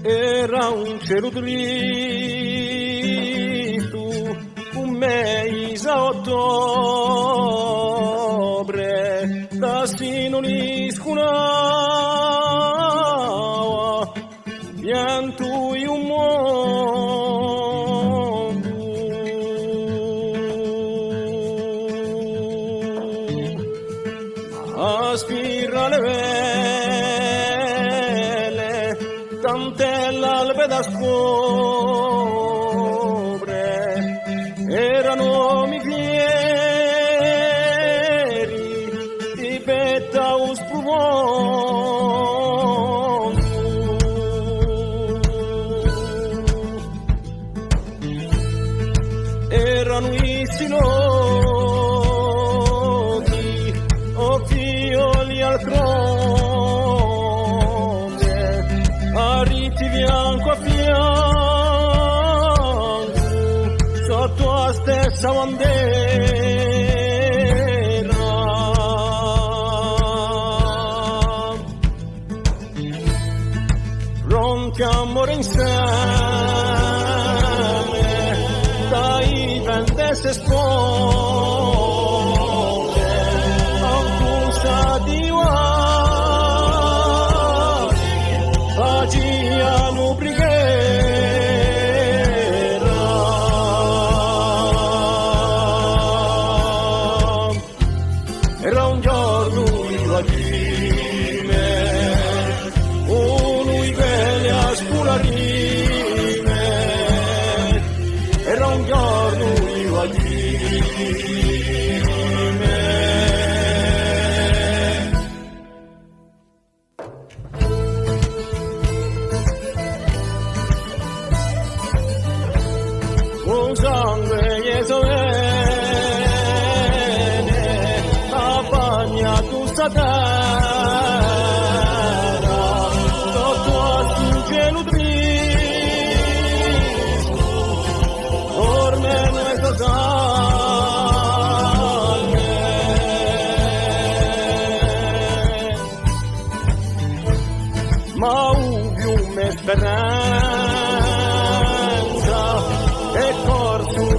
Era un cielo dritto, un mese a ottobre, da sinoni scunava, pianto e un mondo. Aspira le vele, tant'è l'albe da scopre, erano mi fieri, di betta o spumoso. Erano i siloti, o fiori al crome, a riti bianco a fianco, sotto la stessa bandiera. Pronti a morire insieme, dai vendesse spose, ancusa di uani, facciano preghiera. Era un giorno io a Cime, uno i quelli a scularime. Era un giorno io a Cime. Un sangue Gesovene ha bagnato sta terra, sotto al cielo triste, orme nuestra salve. Ma ubi una speranza e corso